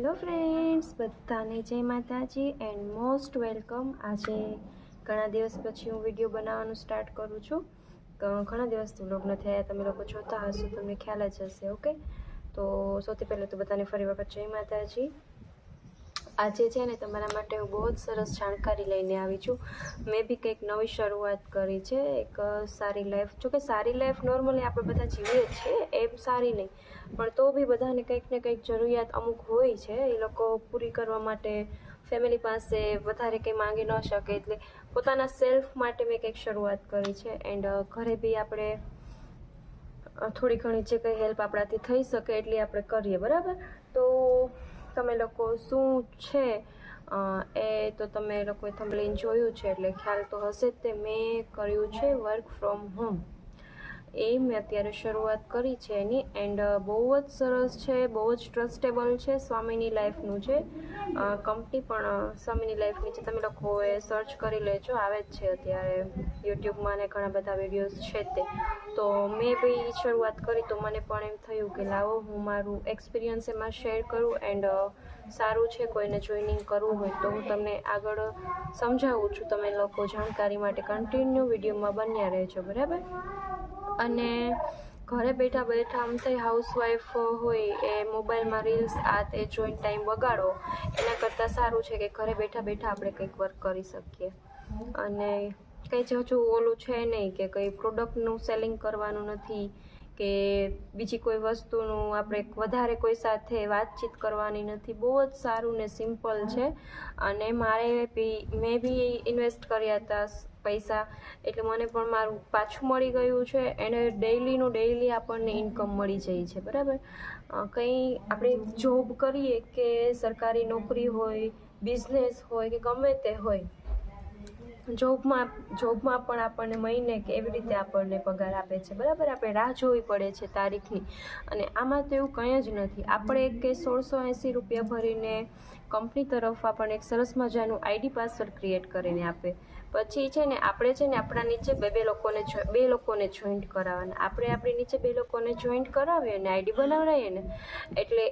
Hello friends, બધાને જય માતાજી એન્ડ મોસ્ટ વેલકમ. આજે ઘણા દિવસ પછી હું વિડીયો બનાવવાનું સ્ટાર્ટ કરું છું. ઘણા દિવસથી વ્લોગ નથી આવ્યા, તમે લોકો જોતા હશો, તમને ખ્યાલ જ હશે. ઓકે, તો સૌથી પહેલાં તો બધાને ફરી વખત જય માતાજી. આજે છે ને તમારા માટે હું બહુ જ સરસ જાણકારી લઈને આવી છું. મેં બી કંઈક નવી શરૂઆત કરી છે, એક સારી લાઈફ. જોકે સારી લાઈફ નોર્મલી આપણે બધા જીવીએ જ છીએ, એમ સારી નહીં, પણ તો બી બધાને કંઈક ને કંઈક જરૂરિયાત અમુક હોય છે. એ લોકો પૂરી કરવા માટે ફેમિલી પાસે વધારે કંઈ માંગી ન શકે, એટલે પોતાના સેલ્ફ માટે મેં કંઈક શરૂઆત કરી છે. એન્ડ ઘરે બી આપણે થોડી ઘણી જે કંઈ હેલ્પ આપણાથી થઈ શકે એટલી આપણે કરીએ, બરાબર? તો તમે લોકો શું છે એ તો તમે લોકોએ થંબનેલ જોયું છે એટલે ખ્યાલ તો હશે જ. તે મેં કર્યું છે વર્ક ફ્રોમ હોમ. એ મેં અત્યારે શરૂઆત કરી છે એની. એન્ડ બહુ જ સરસ છે, બહુ જ ટ્રસ્ટેબલ છે. સ્વામીની લાઈફનું છે કંપની, પણ સ્વામીની લાઈફની છે. તમે લોકોએ સર્ચ કરી લેજો, આવે જ છે અત્યારે યુટ્યુબમાં ને ઘણા બધા વિડીયોઝ છે તે. તો મેં બી શરૂઆત કરી તો મને પણ એમ થયું કે લાવો હું મારું એક્સપિરિયન્સ એમાં શેર કરું. એન્ડ સારું છે, કોઈને જોઈનિંગ કરવું હોય તો હું તમને આગળ સમજાવું છું. તમે લોકો જાણકારી માટે કન્ટિન્યુ વિડીયોમાં બન્યા રહેજો, બરાબર? અને ઘરે બેઠા બેઠા આમ થઈ હાઉસવાઈફ હોય એ મોબાઈલમાં રીલ્સ આ તે જોઈને ટાઈમ બગાડો, એના કરતાં સારું છે કે ઘરે બેઠા બેઠા આપણે કંઈક વર્ક કરી શકીએ. અને કંઈ જ હજુ ઓલું છે નહીં કે કંઈ પ્રોડક્ટનું સેલિંગ કરવાનું નથી કે બીજી કોઈ વસ્તુનું આપણે વધારે કોઈ સાથે વાતચીત કરવાની નથી. બહુ જ સારું ને સિમ્પલ છે. અને મેં બી ઇન્વેસ્ટ કર્યા હતા પૈસા, એટલે મને પણ મારું પાછું મળી ગયું છે. એને ડેઈલી આપણને ઇન્કમ મળી જાય છે, બરાબર? કંઈ આપણે જોબ કરીએ કે સરકારી નોકરી હોય, બિઝનેસ હોય કે ગમે તે હોય, જોબમાં પણ આપણને મહિને કે એવી રીતે આપણને પગાર આપે છે, બરાબર? આપણે રાહ જોવી પડે છે તારીખની. અને આમાં તો એવું કંઈ જ નથી. આપણે કે 1680 રૂપિયા ભરીને કંપની તરફ આપણને એક સરસ મજાનું આઈડી પાસવર્ડ ક્રિએટ કરીને આપે. પછી છે ને આપણે છે ને આપણા નીચે બે લોકોને જોઈન્ટ કરાવવાના. આપણે આપણી નીચે 2 લોકોને જોઈન્ટ કરાવીએ અને આઈડી બનાવડાવીએ ને, એટલે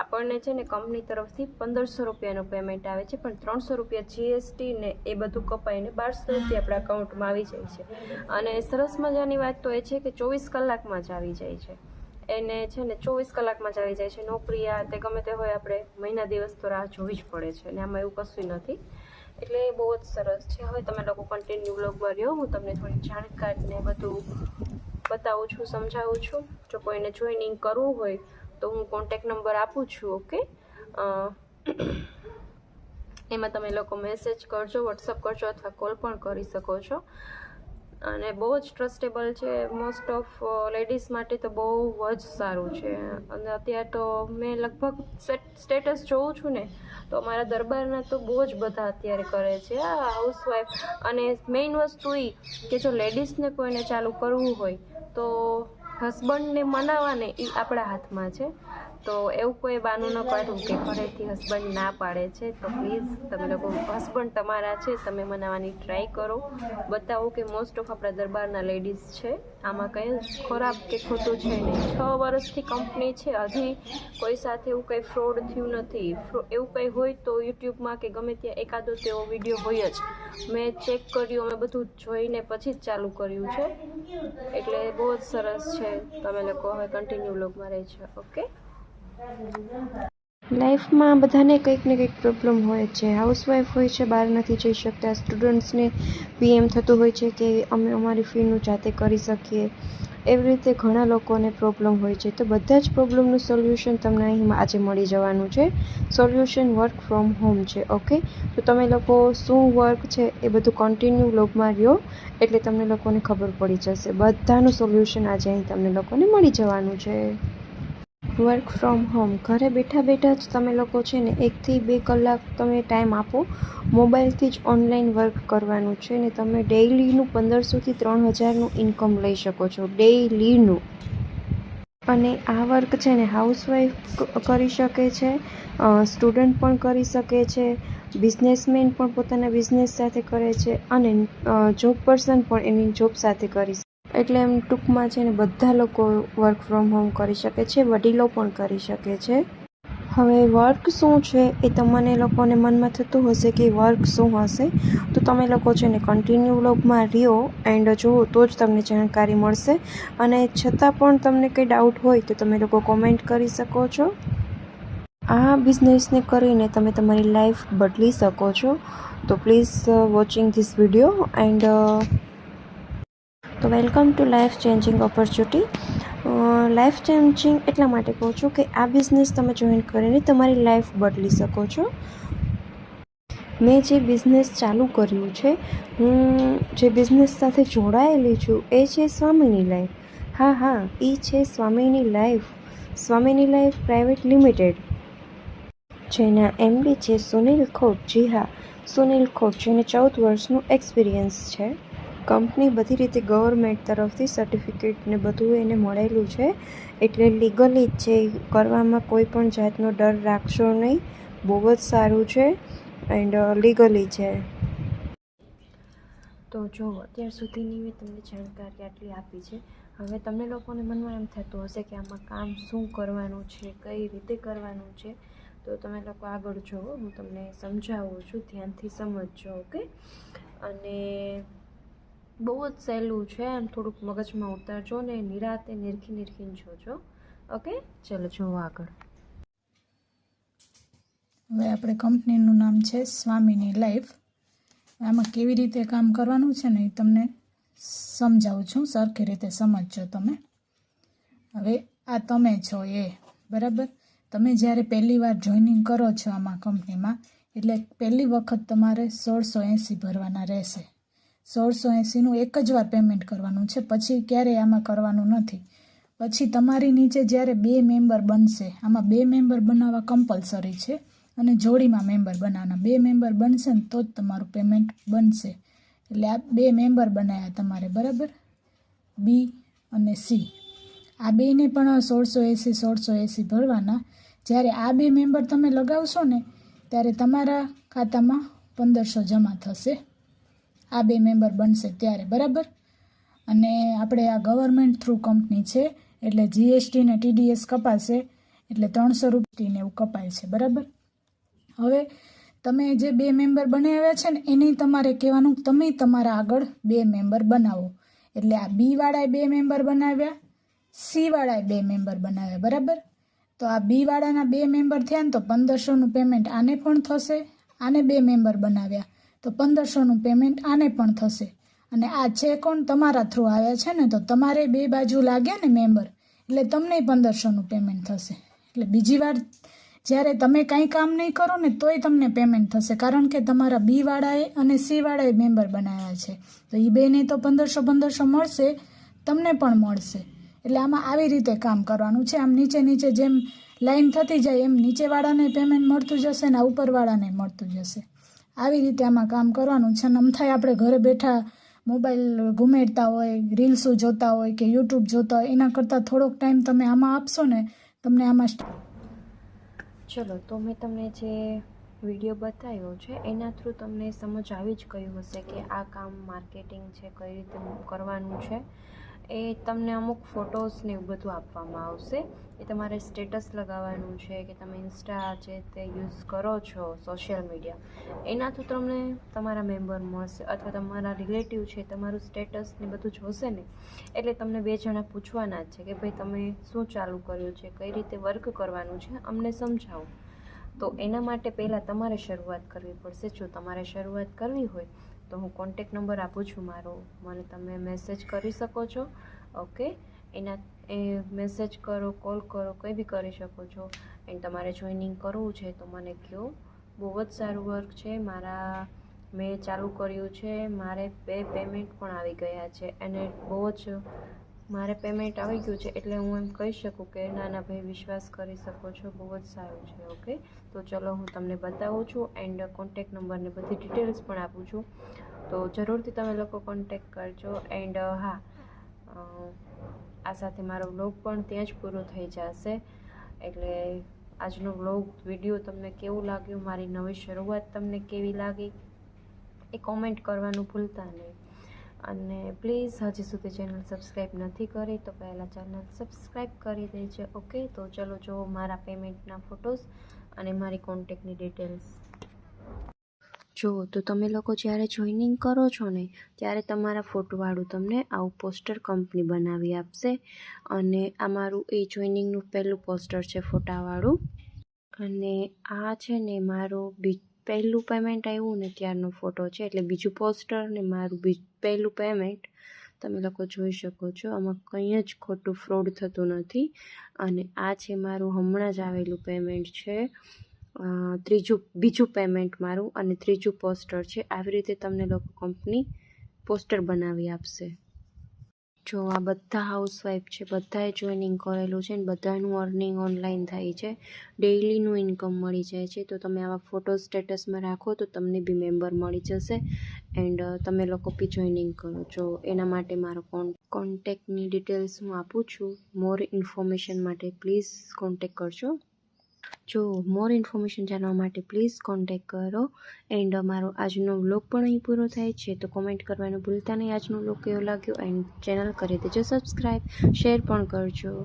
આપણને છે ને કંપની તરફથી 1500 રૂપિયાનું પેમેન્ટ આવે છે. પણ 300 રૂપિયા જીએસટી ને એ બધું કપાઈને 1200 રૂપિયા આપણા અકાઉન્ટમાં આવી જાય છે. અને સરસ મજાની વાત તો એ છે કે 24 કલાકમાં જ આવી જાય છે. એને છે ને 24 કલાકમાં જ આવી જાય છે. નોકરી આ તે ગમે તે હોય, આપણે મહિના દિવસ તો રાહ જોવી જ પડે છે. અને આમાં એવું કશું નથી, એટલે બહુ જ સરસ છે. હવે તમે લોકો કન્ટિન્યુ વ્લોગમાં રહ્યો, હું તમને થોડી જાણકારી ને બધું બતાવું છું, સમજાવું છું. જો કોઈને જોઈનિંગ કરવું હોય તો હું કોન્ટેક્ટ નંબર આપું છું. ઓકે, એમાં તમે લોકો મેસેજ કરજો, વોટ્સઅપ કરજો અથવા કોલ પણ કરી શકો છો. અને બહુ જ ટ્રસ્ટેબલ છે. મોસ્ટ ઓફ લેડીઝ માટે તો બહુ જ સારું છે. અને અત્યારે તો મેં લગભગ સ્ટેટસ જોઉં છું ને, તો અમારા દરબારના તો બહુ જ બધા અત્યારે કરે છે આ હાઉસવાઈફ. અને મેઇન વસ્તુ એ કે જો લેડીઝને કોઈને ચાલુ કરવું હોય તો હસબન્ડને મનાવવાને એ આપણા હાથમાં છે. તો એવું કોઈ બાનું ન કાઢવું કે ઘરેથી હસબન્ડ ના પાડે છે, તો પ્લીઝ તમે લોકો હસબન્ડ તમારા છે, તમે મનાવવાની ટ્રાય કરો. બતાવો કે મોસ્ટ ઓફ આપણા દરબારના લેડીઝ છે. આમાં કંઈ ખરાબ કે ખોટું છે નહીં. 6 વર્ષથી કંપની છે, હજી કોઈ સાથે એવું કંઈ ફ્રોડ થયું નથી. એવું કંઈ હોય તો યુટ્યુબમાં કે ગમે ત્યાં એકાદો તેવો વિડીયો હોય જ. મેં ચેક કર્યું, અમે બધું જોઈને પછી જ ચાલુ કર્યું છે. એટલે બહુ જ સરસ છે. તમે લોકો હવે કન્ટિન્યુ વ્લોગમાં રહેજો. ઓકે, લાઈફમાં બધાને કંઈક ને કંઈક પ્રોબ્લેમ હોય છે. હાઉસવાઈફ હોય છે, બહાર નથી જઈ શકતા. સ્ટુડન્ટ્સને બી એમ થતું હોય છે કે અમે અમારી ફીનું જાતે કરી શકીએ. એવી રીતે ઘણા લોકોને પ્રોબ્લેમ હોય છે. તો બધા જ પ્રોબ્લેમનું સોલ્યુશન તમને અહીં આજે મળી જવાનું છે. સોલ્યુશન વર્ક ફ્રોમ હોમ છે. ઓકે, તો તમે લોકો શું વર્ક છે એ બધું કન્ટિન્યુ વ્લોગમાં રહ્યો, એટલે તમને લોકોને ખબર પડી જશે. બધાનું સોલ્યુશન આજે અહીં તમને લોકોને મળી જવાનું છે. વર્ક ફ્રોમ હોમ, ઘરે બેઠા બેઠા જ તમે લોકો છે ને 1 થી 2 કલાક તમે ટાઈમ આપો, મોબાઈલથી જ ઓનલાઈન વર્ક કરવાનું છે. ને તમે ડેઈલીનું 1500 થી 3000નું ઇન્કમ લઈ શકો છો, ડેઈલીનું. અને આ વર્ક છે ને હાઉસવાઈફ કરી શકે છે, સ્ટુડન્ટ પણ કરી શકે છે, બિઝનેસમેન પણ પોતાના બિઝનેસ સાથે કરે છે, અને જોબ પર્સન પણ એની જોબ સાથે કરી શકે. એટલે એમ ટૂંકમાં છે ને બધા લોકો વર્ક ફ્રોમ હોમ કરી શકે છે, વડીલો પણ કરી શકે છે. હવે વર્ક શું છે એ તમને લોકોને મનમાં થતું હશે કે વર્ક શું હશે, તો તમે લોકો છે ને કન્ટિન્યુ વ્લોગમાં રહ્યો એન્ડ જુઓ તો જ તમને જાણકારી મળશે. અને છતાં પણ તમને કંઈ ડાઉટ હોય તો તમે લોકો કોમેન્ટ કરી શકો છો. આ બિઝનેસને કરીને તમે તમારી લાઈફ બદલી શકો છો. તો please watching this video and તો welcome to life changing opportunity. Life changing એટલા માટે કહું છું કે આ બિઝનેસ તમે જોઈન કરીને તમારી લાઈફ બદલી શકો છો. મેં જે બિઝનેસ ચાલુ કર્યું છે, હું જે બિઝનેસ સાથે જોડાયેલી છું એ છે સ્વામીની લાઈફ. હા, એ છે સ્વામીની લાઈફ પ્રાઇવેટ લિમિટેડ, જેના MD છે સુનિલ ખોટ. જી હા, સુનિલ ખોટ, જેને 14 વર્ષનું એક્સપિરિયન્સ છે. કંપની બધી રીતે ગવર્મેન્ટ તરફથી સર્ટિફિકેટ ને બધું એને મળેલું છે, એટલે લીગલી જ છે. કરવામાં કોઈ પણ જાતનો ડર રાખશો નહીં. બહુ જ સારું છે એન્ડ લીગલી છે. તો જો અત્યાર સુધીની મેં તમને જાણકારી આટલી આપી છે. હવે તમને લોકોને મનમાં એમ થતું હશે કે આમાં કામ શું કરવાનું છે, કઈ રીતે કરવાનું છે, તો તમે લોકો આગળ જુઓ, હું તમને સમજાવું છું, ધ્યાનથી સમજજો. ઓકે. અને બહુ જ સહેલું છે, અને થોડુંક મગજમાં ઉતારજો ને નિરાતે નિરખીને જોજો. ઓકે, ચલો જુઓ આગળ. હવે આપણે કંપનીનું નામ છે સ્વામીની લાઈફ. આમાં કેવી રીતે કામ કરવાનું છે ને એ તમને સમજાવું છું, સરખી રીતે સમજજો તમે. હવે આ તમે છો એ, બરાબર. તમે જ્યારે પહેલી વાર જોઈનિંગ કરો છો આમાં કંપનીમાં, એટલે પહેલી વખત તમારે 1680 ભરવાના રહેશે. 1680નું એક જ વાર પેમેન્ટ કરવાનું છે, પછી ક્યારેય આમાં કરવાનું નથી. પછી તમારી નીચે જ્યારે 2 મેમ્બર બનશે, આમાં 2 મેમ્બર બનાવવા કમ્પલસરી છે, અને જોડીમાં મેમ્બર બનાવવાના. 2 મેમ્બર બનશે ને તો જ તમારું પેમેન્ટ બનશે. એટલે આ 2 મેમ્બર બનાવ્યા તમારે, બરાબર, B અને C. આ બેને પણ 1680 ભરવાના. જ્યારે આ 2 મેમ્બર તમે લગાવશો ને ત્યારે તમારા ખાતામાં 1500 જમા થશે. આ 2 મેમ્બર બનશે ત્યારે, બરાબર. અને આપણે આ ગવર્મેન્ટ થ્રુ કંપની છે, એટલે GST ને TDS કપાશે, એટલે 300 રૂપિયાને એવું કપાય છે, બરાબર. હવે તમે જે 2 મેમ્બર બનાવ્યા છે ને એને તમારે કહેવાનું તમે તમારા આગળ 2 મેમ્બર બનાવો. એટલે આ B વાળાએ 2 મેમ્બર બનાવ્યા, C વાળાએ 2 મેમ્બર બનાવ્યા, બરાબર. તો આ B વાળાના 2 મેમ્બર થયા ને તો 1500નું પેમેન્ટ આને પણ થશે. આને 2 મેમ્બર બનાવ્યા તો 1500નું પેમેન્ટ આને પણ થશે. અને આ છે કોણ, તમારા થ્રુ આવ્યા છે ને, તો તમારે 2 બાજુ લાગ્યા ને મેમ્બર, એટલે તમને 1500નું પેમેન્ટ થશે. એટલે બીજી વાર જ્યારે તમે કાંઈ કામ નહીં કરો ને તોય તમને પેમેન્ટ થશે, કારણ કે તમારા B વાળાએ અને C વાળાએ મેમ્બર બનાવ્યા છે. તો એ બેને તો 1500 મળશે, તમને પણ મળશે. એટલે આમાં આવી રીતે કામ કરવાનું છે. આમ નીચે જેમ લાઈન થતી જાય એમ નીચેવાળાને પેમેન્ટ મળતું જશે ને ઉપરવાળાને મળતું જશે. આવી રીતે આમાં કામ કરવાનું છે. અને થાય આપણે ઘરે બેઠા મોબાઈલ ઘુમેડતા હોય, રીલ્સો જોતા હોય કે યુટ્યુબ જોતા હોય, એના કરતાં થોડોક ટાઈમ તમે આમાં આપશો ને તમને આમાં. ચલો, તો મેં તમને જે વિડીયો બતાવ્યો છે એના થ્રુ તમને સમજ આવી જ ગયું હશે કે આ કામ માર્કેટિંગ છે, કઈ રીતે કરવાનું છે. એ તમને અમુક ફોટોસ ને એવું બધું આપવામાં આવશે. એ તમારે સ્ટેટસ લગાવવાનું છે કે તમે ઇન્સ્ટા જે તે યુઝ કરો છો, સોશિયલ મીડિયા, એના થ્રુ તમને તમારા મેમ્બર મળશે. અથવા તમારા રિલેટિવ છે તમારું સ્ટેટસ ને બધું જોશે ને, એટલે તમને 2 જણા પૂછવાના જ છે કે ભાઈ તમે શું ચાલુ કર્યું છે, કઈ રીતે વર્ક કરવાનું છે, અમને સમજાવો. તો એના માટે પહેલાં તમારે શરૂઆત કરવી પડશે. જો તમારે શરૂઆત કરવી હોય તો હું કોન્ટેક નંબર આપું છું મારો, મને તમે મેસેજ કરી શકો છો. ઓકે, એ મેસેજ કરો, કોલ કરો, કંઈ બી કરી શકો છો. એન્ડ તમારે જોઈનિંગ કરવું છે તો મને કહો. બહુ જ સારું વર્ક છે. મેં ચાલુ કર્યું છે, મારે 2 પેમેન્ટ પણ આવી ગયા છે, અને બહુ જ મારે પેમેન્ટ આવી ગયું છે, એટલે હું એમ કહી શકું કે ના ભાઈ, વિશ્વાસ કરી શકો છો, બહુ જ સારું છે. ઓકે, તો ચલો હું તમને બતાવું છું એન્ડ કોન્ટેક નંબરને બધી ડિટેલ્સ પણ આપું છું. તો જરૂરથી તમે લોકો કોન્ટેક કરજો. એન્ડ હા, આ સાથે મારો વ્લોગ પણ ત્યાં જ પૂરો થઈ જશે. એટલે આજનો વ્લોગ વિડીયો તમને કેવું લાગ્યું, મારી નવી શરૂઆત તમને કેવી લાગી, એ કોમેન્ટ કરવાનું ભૂલતા નહીં. અને પ્લીઝ હજી સુધી ચેનલ સબસ્ક્રાઈબ નથી કરી તો પહેલાં ચેનલ સબસ્ક્રાઈબ કરી દેજો. ઓકે, તો ચલો જો મારા પેમેન્ટના ફોટોસ અને મારી કોન્ટેક્ટની ડિટેલ્સ. જો તો તમે લોકો જ્યારે જોઈનિંગ કરો છો ને ત્યારે તમારા ફોટોવાળું તમને આવું પોસ્ટર કંપની બનાવી આપશે. અને આ મારું એ જોઈનિંગનું પહેલું પોસ્ટર છે ફોટાવાળું. અને આ છે ને મારું પહેલું પેમેન્ટ આવ્યું ને ત્યારનો ફોટો છે, એટલે બીજું પોસ્ટર ને મારું પહેલું પેમેન્ટ તમે લોકો જોઈ શકો છો. આમાં કંઈ જ ખોટું ફ્રોડ થતું નથી. અને આ છે મારું હમણાં જ આવેલું પેમેન્ટ છે, બીજું પેમેન્ટ મારું અને ત્રીજું પોસ્ટર છે. આવી રીતે તમને લોકો કંપની પોસ્ટર બનાવી આપશે. જો આ બધા હાઉસવાઈફ છે, બધાએ જોઈનિંગ કરેલું છે ને બધાનું અર્નિંગ ઓનલાઈન થાય છે, ડેઇલીનું ઇન્કમ મળી જાય છે. તો તમે આવા ફોટો સ્ટેટસમાં રાખો તો તમને બી મેમ્બર મળી જશે એન્ડ તમે લોકો બી જોઈનિંગ કરો છો. એના માટે મારો કોન્ટેક્ટની ડિટેલ્સ હું આપું છું. મોર ઇન્ફોર્મેશન માટે પ્લીઝ કોન્ટેક્ટ કરજો. જો મોર ઇન્ફોર્મેશન જાણવા માટે પ્લીઝ કોન્ટેક્ટ કરો. એન્ડ મારો આજનો વ્લોગ પણ અહીં પૂરો થાય છે, તો કોમેન્ટ કરવાનું ભૂલતા નહીં આજનો વ્લોગ કેવો લાગ્યો. એન્ડ ચેનલ કરી દેજો સબસ્ક્રાઈબ, શેર પણ કરજો.